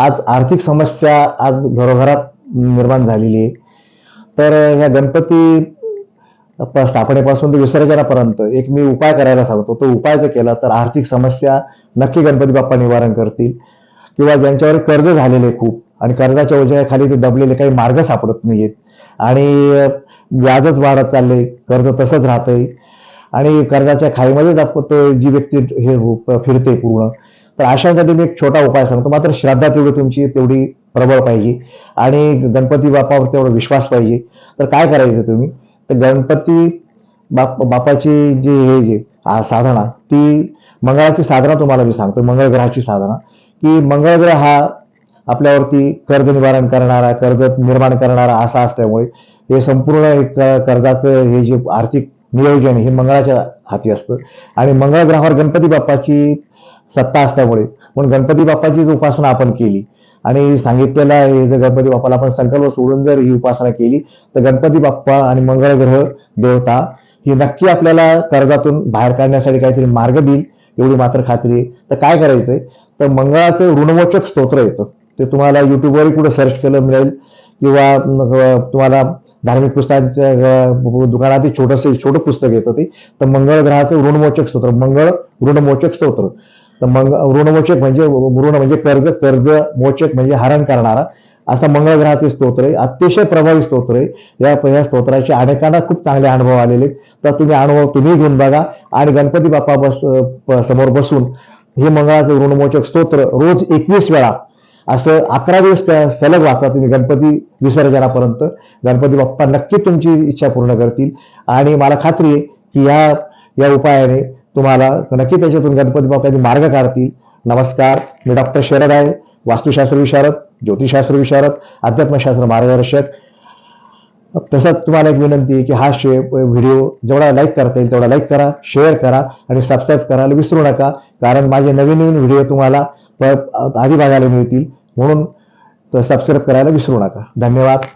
आज आर्थिक समस्या आज घरोघरात निर्माण झालेली आहे. तर ह्या गणपती स्थापनेपासून ते विसर्जनापर्यंत एक मी उपाय करायला सांगतो. तो उपाय जर केला तर आर्थिक समस्या नक्की गणपती बाप्पा निवारण करतील. किंवा ज्यांच्यावर कर्ज झालेले खूप आणि कर्जाच्या ओझ्याखाली ते दबलेले, काही मार्ग सापडत नाहीयेत आणि व्याजच वाढत चाललंय, कर्ज तसंच राहतंय आणि कर्जाच्या खाईमध्ये जी व्यक्ती हे फिरते पूर्ण. तर अशांसाठी मी एक छोटा उपाय सांगतो. मात्र श्रद्धा तेवढी तुमची तेवढी प्रबळ पाहिजे आणि गणपती बाप्पावर तेवढा विश्वास पाहिजे. तर काय करायचं तुम्ही, तर गणपती बाप्पाची जी साधना, ती मंगळाची साधना तुम्हाला मी सांगतो. मंगळ ग्रहाची साधना, की मंगळ ग्रह हा आपल्यावरती कर्ज निवारण करणारा, कर्ज निर्माण करणारा असा असल्यामुळे हे संपूर्ण कर्जाचं हे जे आर्थिक नियोजन हे मंगळाच्या हाती असतं आणि मंगळ ग्रहावर गणपती बाप्पाची सत्ता असल्यामुळे म्हणून गणपती बाप्पाची उपासना आपण केली आणि सांगितलेला हे जर गणपती बाप्पाला आपण संकल्प सोडून जर ही उपासना केली तर गणपती बाप्पा आणि मंगळ ग्रह देवता ही नक्की आपल्याला कर्जातून बाहेर काढण्यासाठी काहीतरी मार्ग देईल, एवढी मात्र खात्री आहे. तर काय करायचंय, तर मंगळाचं ऋणमोचक स्तोत्र येतं, ते तुम्हाला युट्यूबवरही कुठे सर्च केलं मिळेल किंवा तुम्हाला धार्मिक पुस्तकांच्या दुकानात छोटं पुस्तक येतं ते. तर मंगळ ग्रहाचं ऋणमोचक स्तोत्र, मंगळ ऋणमोचक स्तोत्र. तर ऋणमोचक म्हणजे ऋण म्हणजे कर्ज, कर्ज मोचक म्हणजे हरण करणारा, असं मंगळ ग्रहाचे स्तोत्र आहे. अतिशय प्रभावी स्तोत्र आहे. या स्तोत्राचे अनेकांना खूप चांगले अनुभव आलेले. तर तुम्ही घेऊन बघा आणि गणपती बाप्पा समोर बसून हे मंगळाचं ऋणमोचक स्तोत्र रोज 21 वेळा असं 11 दिवस सलग वाचा तुम्ही गणपती विसर्जनापर्यंत. गणपती बाप्पा नक्की तुमची इच्छा पूर्ण करतील आणि मला खात्री आहे की या उपायाने तुम्हाला नक्की त्याच्यातून गणपती बाप्पाचे मार्ग काढतील. नमस्कार, मी डॉक्टर शरद आहे, वास्तुशास्त्र विशारद, ज्योतिषशास्त्र विशारद, अध्यात्मशास्त्र मार्गदर्शक. तसंच तुम्हाला एक विनंती आहे की हा व्हिडिओ जेवढा लाईक करता येईल तेवढा लाईक करा, शेअर करा आणि सबस्क्राईब करायला विसरू नका, कारण माझे नवीन व्हिडिओ तुम्हाला आधी बघायला मिळतील. म्हणून सबस्क्राईब करायला विसरू नका. धन्यवाद.